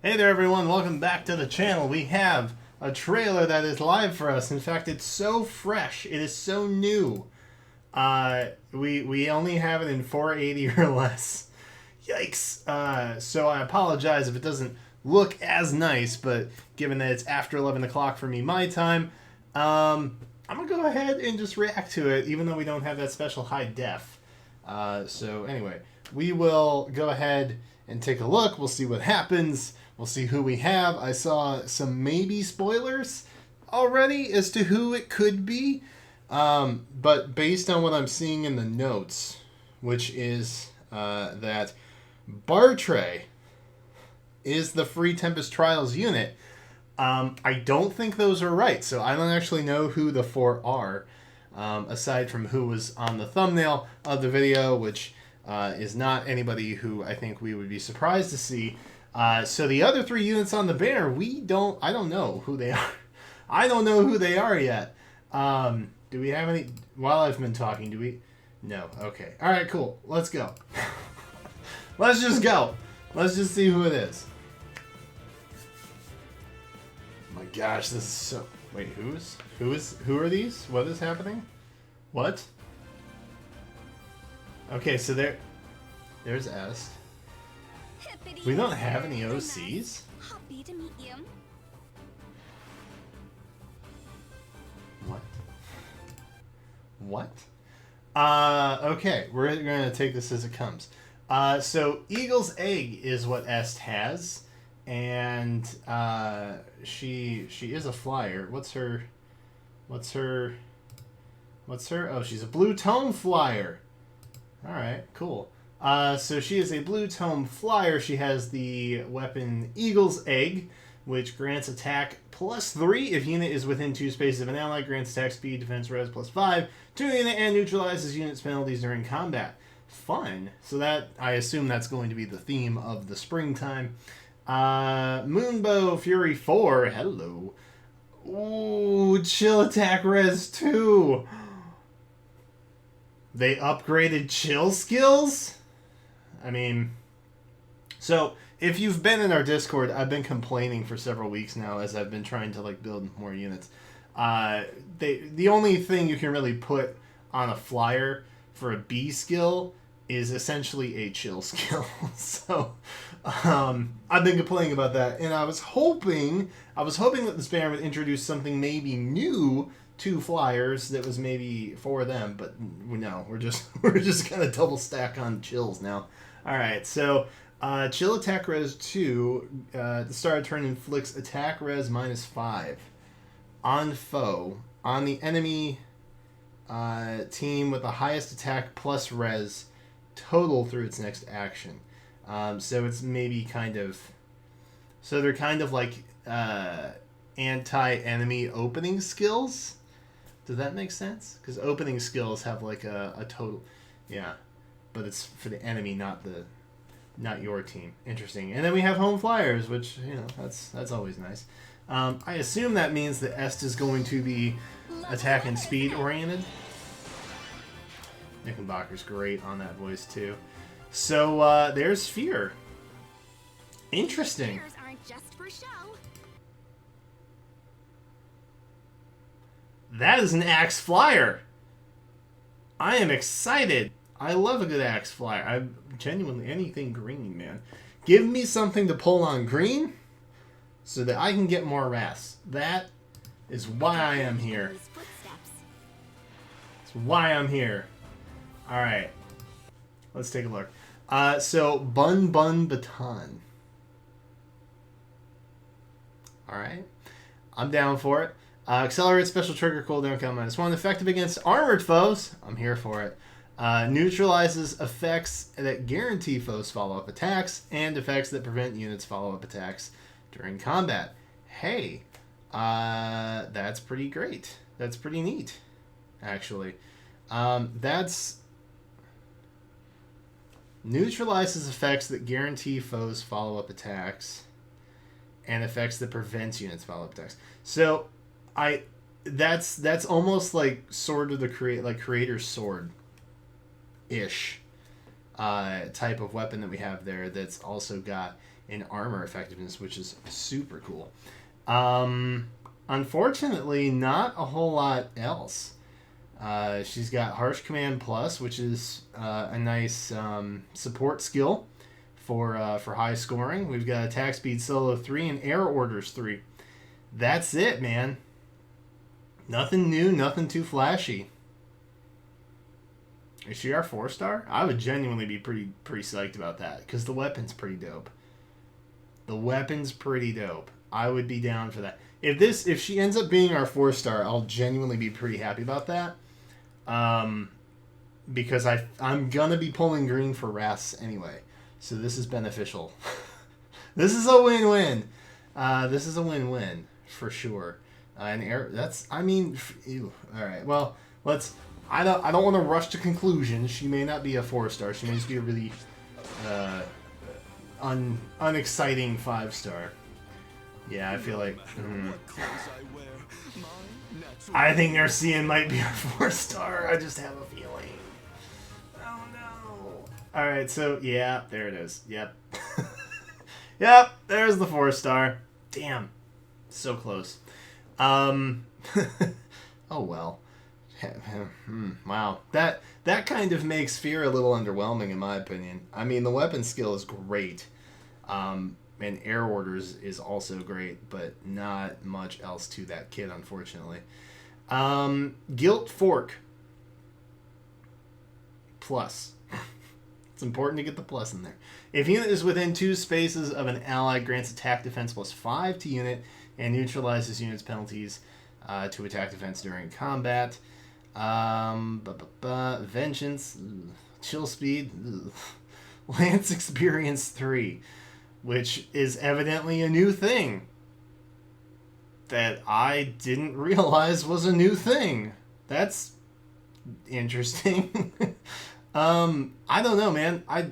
Hey there everyone, welcome back to the channel. We have a trailer that is live for us. In fact, it's so fresh, it is so new. We only have it in 480 or less. Yikes. So I apologize if it doesn't look as nice, but given that it's after 11 o'clock for me my time, I'm gonna go ahead and just react to it, even though we don't have that special high def. So anyway, we will go ahead and take a look. We'll see what happens. We'll see who we have. I saw some maybe spoilers already as to who it could be. But based on what I'm seeing in the notes, which is that Bartre is the Free Tempest Trials unit, I don't think those are right. So I don't actually know who the four are, aside from who was on the thumbnail of the video, which is not anybody who I think we would be surprised to see. So the other three units on the banner, I don't know who they are. I don't know who they are yet. Do we have any, while I've been talking, do we? No. Okay. All right, cool. Let's go. Let's just go. Let's just see who it is. Oh my gosh, this is so, wait, who are these? What is happening? What? Okay, so there's Est. We don't have any OCs? Happy to meet you. What? Okay, we're gonna take this as it comes. So Eagle's Egg is what Est has, and she is a flyer. What's her? Oh, she's a blue tome flyer. All right, cool. So she is a blue tome flyer. She has the weapon Eagle's Egg, which grants attack +3 if unit is within 2 spaces of an ally, grants attack speed, defense res +5 to unit, and neutralizes unit's penalties during combat. Fun. So that, I assume that's going to be the theme of the springtime. Moonbow Fury 4. Hello. Ooh, chill attack res 2. They upgraded chill skills? I mean, so if you've been in our Discord, I've been complaining for several weeks now as I've been trying to build more units. The only thing you can really put on a flyer for a B skill is essentially a chill skill. So I've been complaining about that, and I was hoping that this banner would introduce something maybe new to flyers that was maybe for them, but no, we're just gonna double stack on chills now. All right, so chill attack res 2. The start of turn inflicts attack res -5 on foe on the enemy team with the highest attack plus res total through its next action. So it's maybe kind of, so they're kind of like anti-enemy opening skills. Does that make sense? Because opening skills have like a total, yeah, but it's for the enemy, not your team. Interesting. And then we have home flyers, which, you know, that's always nice. I assume that means that Est is going to be attack and speed oriented. Knickenbocker's great on that voice too. So there's Fear. Interesting. Aren't just for show. That is an axe flyer. I am excited. I love a good axe flyer. I genuinely, anything green, man. Give me something to pull on green so that I can get more RAS. That is why I am here. That's why I'm here. All right. Let's take a look. So Bun Bun Baton. All right. I'm down for it. Accelerate special trigger cooldown count -1. Effective against armored foes. I'm here for it. Neutralizes effects that guarantee foes follow-up attacks and effects that prevent units follow-up attacks during combat. Hey, that's pretty great. That's pretty neat, actually. That's neutralizes effects that guarantee foes follow-up attacks and effects that prevents units follow-up attacks. So that's almost like Sword of the Creator's Sword ish type of weapon that we have there, that's also got in armor effectiveness, which is super cool. Unfortunately, not a whole lot else. She's got Harsh Command Plus, which is a nice support skill for high scoring. We've got Attack Speed Solo 3 and Air Orders 3. That's it, man. Nothing new, nothing too flashy. Is she our 4-star? I would genuinely be pretty psyched about that, because the weapon's pretty dope. The weapon's pretty dope. I would be down for that. If she ends up being our 4-star, I'll genuinely be pretty happy about that. Because I'm gonna be pulling green for Ras anyway, so this is beneficial. This is a win-win. This is a win-win for sure. And ew. All right. Well, let's. I don't want to rush to conclusions. She may not be a 4-star. She may just be a really unexciting 5-star. Yeah, I feel like. I think Narcian might be a 4-star. I just have a feeling. Oh no. Alright, so yeah, there it is. Yep. Yep, there's the 4-star. Damn. So close. Oh well. Wow. That kind of makes Fear a little underwhelming in my opinion. I mean, the weapon skill is great. And Air Orders is also great, but not much else to that kit, unfortunately. Guilt Fork. Plus. It's important to get the plus in there. If unit is within 2 spaces of an ally, grants attack defense plus 5 to unit, and neutralizes unit's penalties to attack defense during combat. Vengeance. Chill Speed. Lance Experience 3. Which is evidently a new thing that I didn't realize was a new thing. That's interesting. I don't know, man. I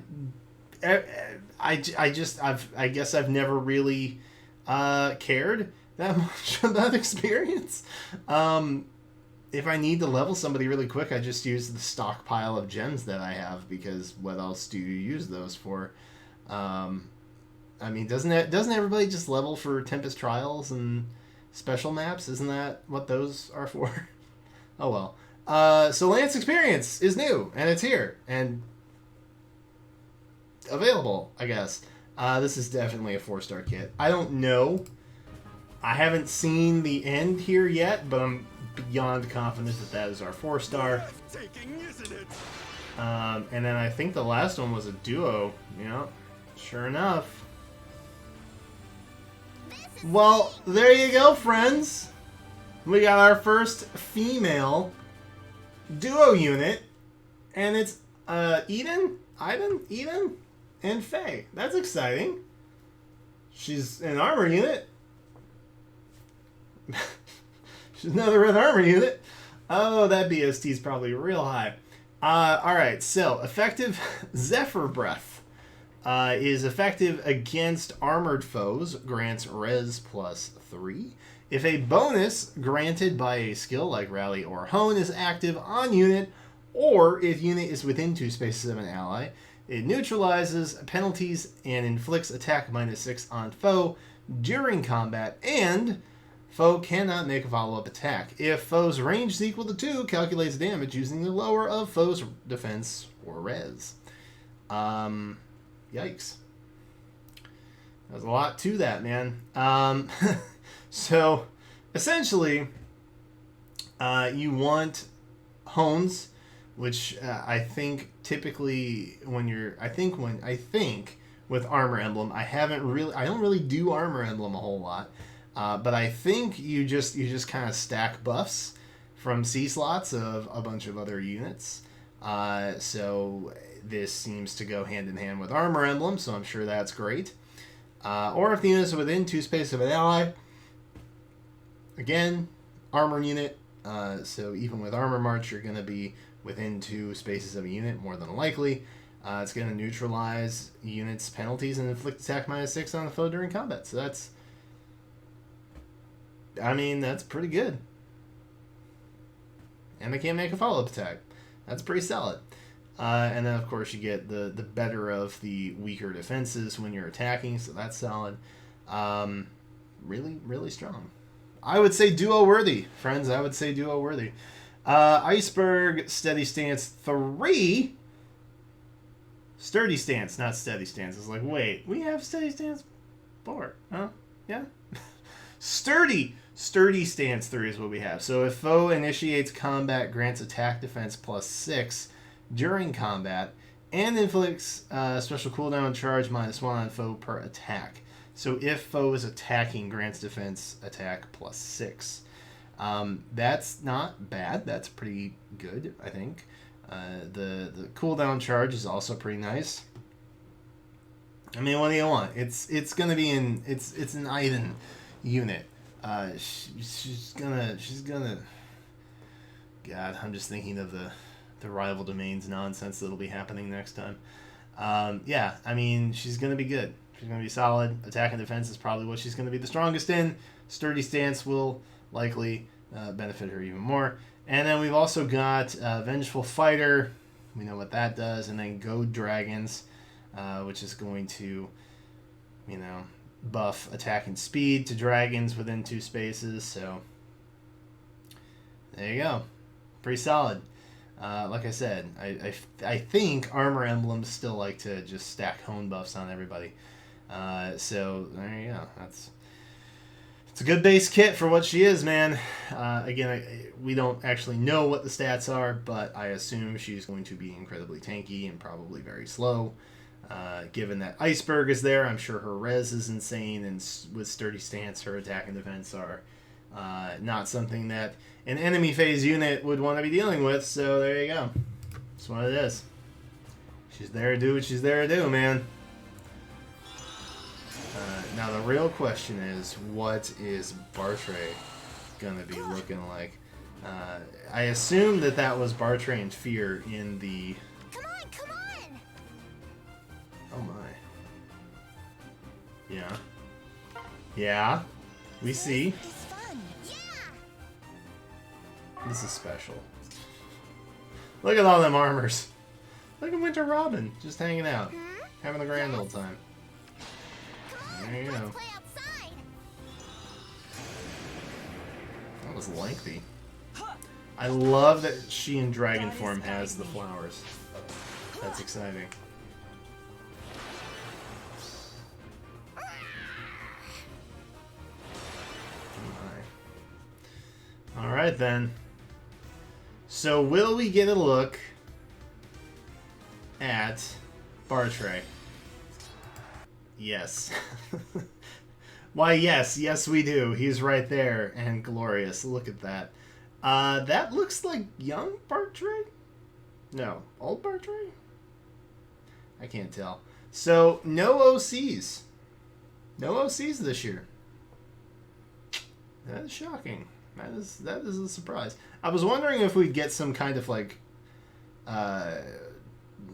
guess I've never really cared that much about experience. If I need to level somebody really quick, I just use the stockpile of gems that I have, because what else do you use those for? I mean, doesn't everybody just level for Tempest Trials and special maps? Isn't that what those are for? Oh well. So Lance Experience is new, and it's here, and available, I guess. This is definitely a 4-star kit. I don't know. I haven't seen the end here yet, but I'm beyond confident that is our 4-star. And then I think the last one was a duo. Yeah, sure enough. Well, there you go, friends. We got our first female duo unit, and it's Idunn, and Faye. That's exciting. She's an armor unit. She's another red armor unit. Oh, that BST is probably real high. Alright, so effective Zephyr Breath. Is effective against armored foes, grants res plus 3. If a bonus granted by a skill like Rally or Hone is active on unit, or if unit is within 2 spaces of an ally, it neutralizes penalties and inflicts attack -6 on foe during combat, and foe cannot make a follow-up attack. If foe's range is equal to 2, calculates damage using the lower of foe's defense or res. Yikes. There's a lot to that, man. So, essentially, you want Hones, which I think typically when you're... I think with Armor Emblem, I don't really do Armor Emblem a whole lot, but I think you just kind of stack buffs from C slots of a bunch of other units. So this seems to go hand in hand with Armor Emblem, so I'm sure that's great. Or if the unit is within 2 spaces of an ally, again, armor unit. So even with Armor March, you're going to be within 2 spaces of a unit, more than likely. It's going to neutralize units' penalties and inflict attack -6 on the foe during combat. So that's pretty good. And they can't make a follow-up attack. That's pretty solid. And then, of course, you get the better of the weaker defenses when you're attacking, so that's solid. Really, really strong. I would say duo worthy, friends. I would say duo worthy. Iceberg, Steady Stance 3. Sturdy Stance, not Steady Stance. It's like, wait, we have Steady Stance 4. Huh? Yeah? Sturdy Stance 3 is what we have. So if foe initiates combat, grants attack defense +6 during combat, and inflicts special cooldown charge -1 on foe per attack. So if foe is attacking, grants defense attack +6. That's not bad. That's pretty good, I think. The cooldown charge is also pretty nice. I mean, what do you want? It's gonna be it's an Idunn unit. She's gonna. God, I'm just thinking of the rival domains nonsense that'll be happening next time. Yeah, I mean, she's gonna be good. She's gonna be solid. Attack and defense is probably what she's gonna be the strongest in. Sturdy Stance will likely benefit her even more. And then we've also got Vengeful Fighter. We know what that does. And then Goad Dragons, which is going to, buff attack and speed to dragons within 2 spaces. So there you go. Pretty solid. Like I said, I think Armor Emblems still like to just stack hone buffs on everybody. So there you go. It's a good base kit for what she is, man. Again, we don't actually know what the stats are, but I assume she's going to be incredibly tanky and probably very slow. Given that Iceberg is there, I'm sure her res is insane, and with Sturdy Stance, her attack and defense are not something that an enemy phase unit would want to be dealing with, so there you go. That's what it is. She's there to do what she's there to do, man. Now the real question is, what is Bartre gonna be looking like? I assume that was Bartre and Fear in the... Come on! Oh my. Yeah. Yeah. We see. It's fun. Yeah. This is special. Look at all them armors. Look at Winter Robin just hanging out, having a grand old time. There you go. Play outside. That was lengthy. I love that she in dragon form has the flowers. That's exciting. Alright then. So will we get a look at Bartre? Yes. Why, yes we do. He's right there and glorious. Look at that. That looks like young Bartre? No, old Bartre? I can't tell. So, no OCs. No OCs this year. That is shocking. That is a surprise. I was wondering if we'd get some kind of like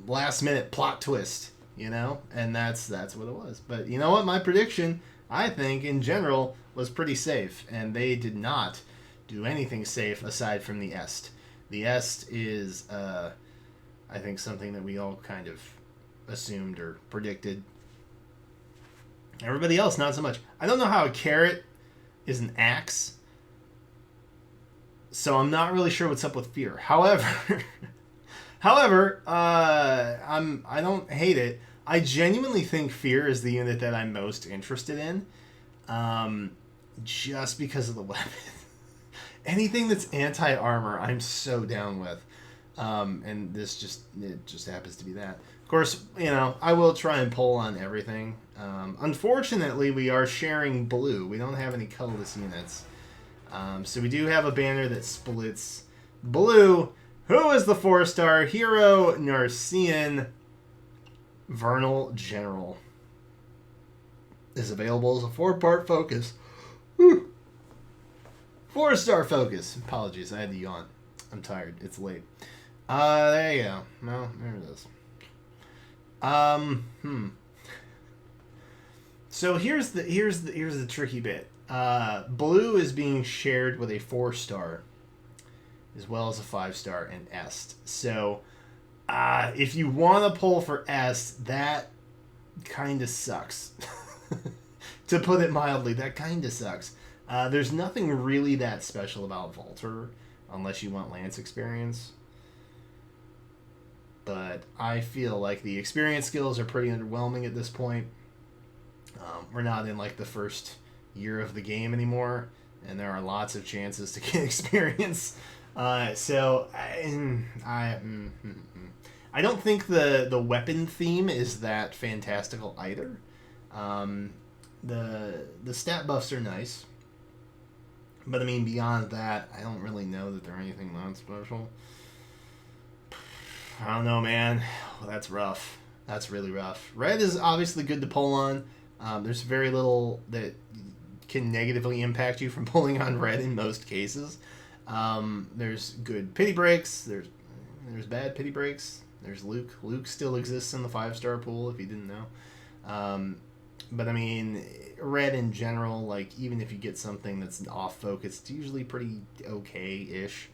last minute plot twist, and that's what it was. But you know what? My prediction, I think, in general, was pretty safe, and they did not do anything safe aside from the Est. The Est is, I think, something that we all kind of assumed or predicted. Everybody else, not so much. I don't know how a carrot is an axe, so I'm not really sure what's up with Fear. However, I don't hate it. I genuinely think Fear is the unit that I'm most interested in, just because of the weapon. Anything that's anti-armor, I'm so down with, and it just happens to be that. Of course, I will try and pull on everything. Unfortunately, we are sharing blue. We don't have any colorless units. So we do have a banner that splits blue. Who is the 4-star hero? Narcian Vernal General. Is available as a 4-part focus. 4-star focus. Apologies, I had to yawn. I'm tired. It's late. There you go. Well, there it is. So here's the tricky bit. Blue is being shared with a 4-star, as well as a 5-star and Est. So If you want to pull for S, that kind of sucks. To put it mildly, that kind of sucks. There's nothing really that special about Valter, unless you want Lance experience. But I feel like the experience skills are pretty underwhelming at this point. We're not in like the first year of the game anymore, and there are lots of chances to get experience. So I don't think the weapon theme is that fantastical either. The stat buffs are nice, but I mean beyond that, I don't really know that they're anything that special. I don't know, man. Well, that's rough. That's really rough. Red is obviously good to pull on. There's very little that can negatively impact you from pulling on red in most cases. There's good pity breaks. There's bad pity breaks. There's Luke. Luke still exists in the 5-star pool, if you didn't know. But I mean, red in general, like even if you get something that's off focus, it's usually pretty okay-ish.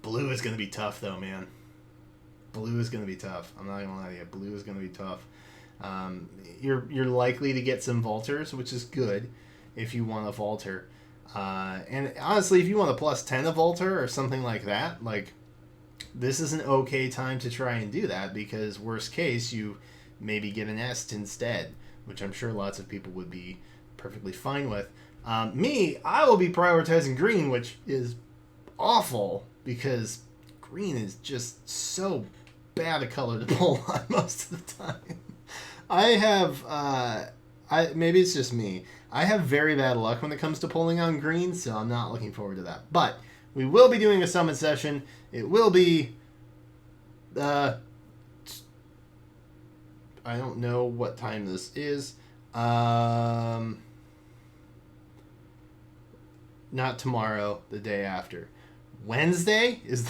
Blue is going to be tough, though, man. Blue is going to be tough. I'm not going to lie to you. Blue is going to be tough. You're likely to get some Valters, which is good if you want a Valter. And honestly, if you want a plus 10 of Valter or something like that, like this is an okay time to try and do that, because worst case, you maybe get an Est instead, which I'm sure lots of people would be perfectly fine with. Me, I will be prioritizing green, which is awful, because green is just so bad a color to pull on most of the time. I have, maybe it's just me. I have very bad luck when it comes to pulling on green, so I'm not looking forward to that. But we will be doing a summon session. It will be, I don't know what time this is. Not tomorrow, the day after. Wednesday? Is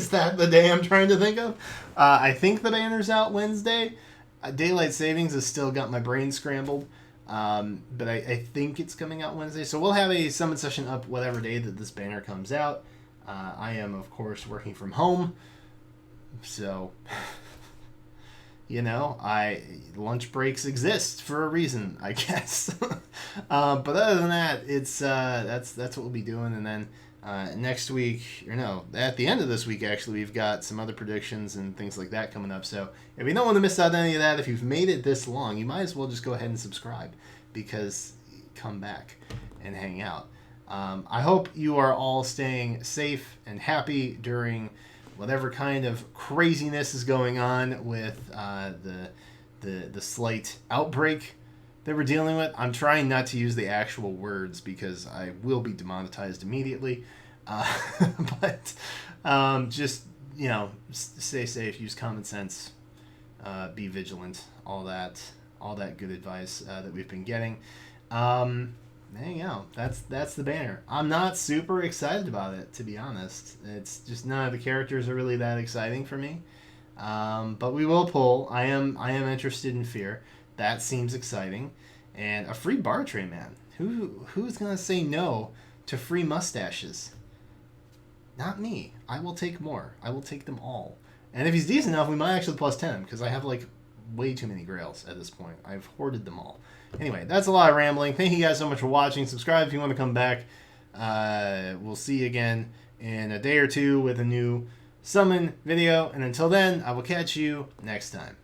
that the day I'm trying to think of? I think the banner's out Wednesday. Daylight Savings has still got my brain scrambled. But I think it's coming out Wednesday. So we'll have a summon session up whatever day that this banner comes out. I am, of course, working from home. So, you know, lunch breaks exist for a reason, I guess. But other than that, it's that's what we'll be doing. And then next week, or no, at the end of this week, actually, we've got some other predictions and things like that coming up. So if you don't want to miss out on any of that, if you've made it this long, you might as well just go ahead and subscribe, because come back and hang out. I hope you are all staying safe and happy during whatever kind of craziness is going on with the slight outbreak that we're dealing with. I'm trying not to use the actual words because I will be demonetized immediately. But just, you know, stay safe, use common sense, be vigilant, all that good advice that we've been getting. There you go. That's the banner. I'm not super excited about it, to be honest. It's just none of the characters are really that exciting for me. But we will pull. I am interested in Fear. That seems exciting. And a free Bartre, man. Who's gonna say no to free mustaches? Not me. I will take more. I will take them all. And if he's decent enough, we might actually plus 10 him, because I have like way too many grails at this point. I've hoarded them all. Anyway, that's a lot of rambling. Thank you guys so much for watching. Subscribe if you want to come back. We'll see you again in a day or two with a new summon video. And until then, I will catch you next time.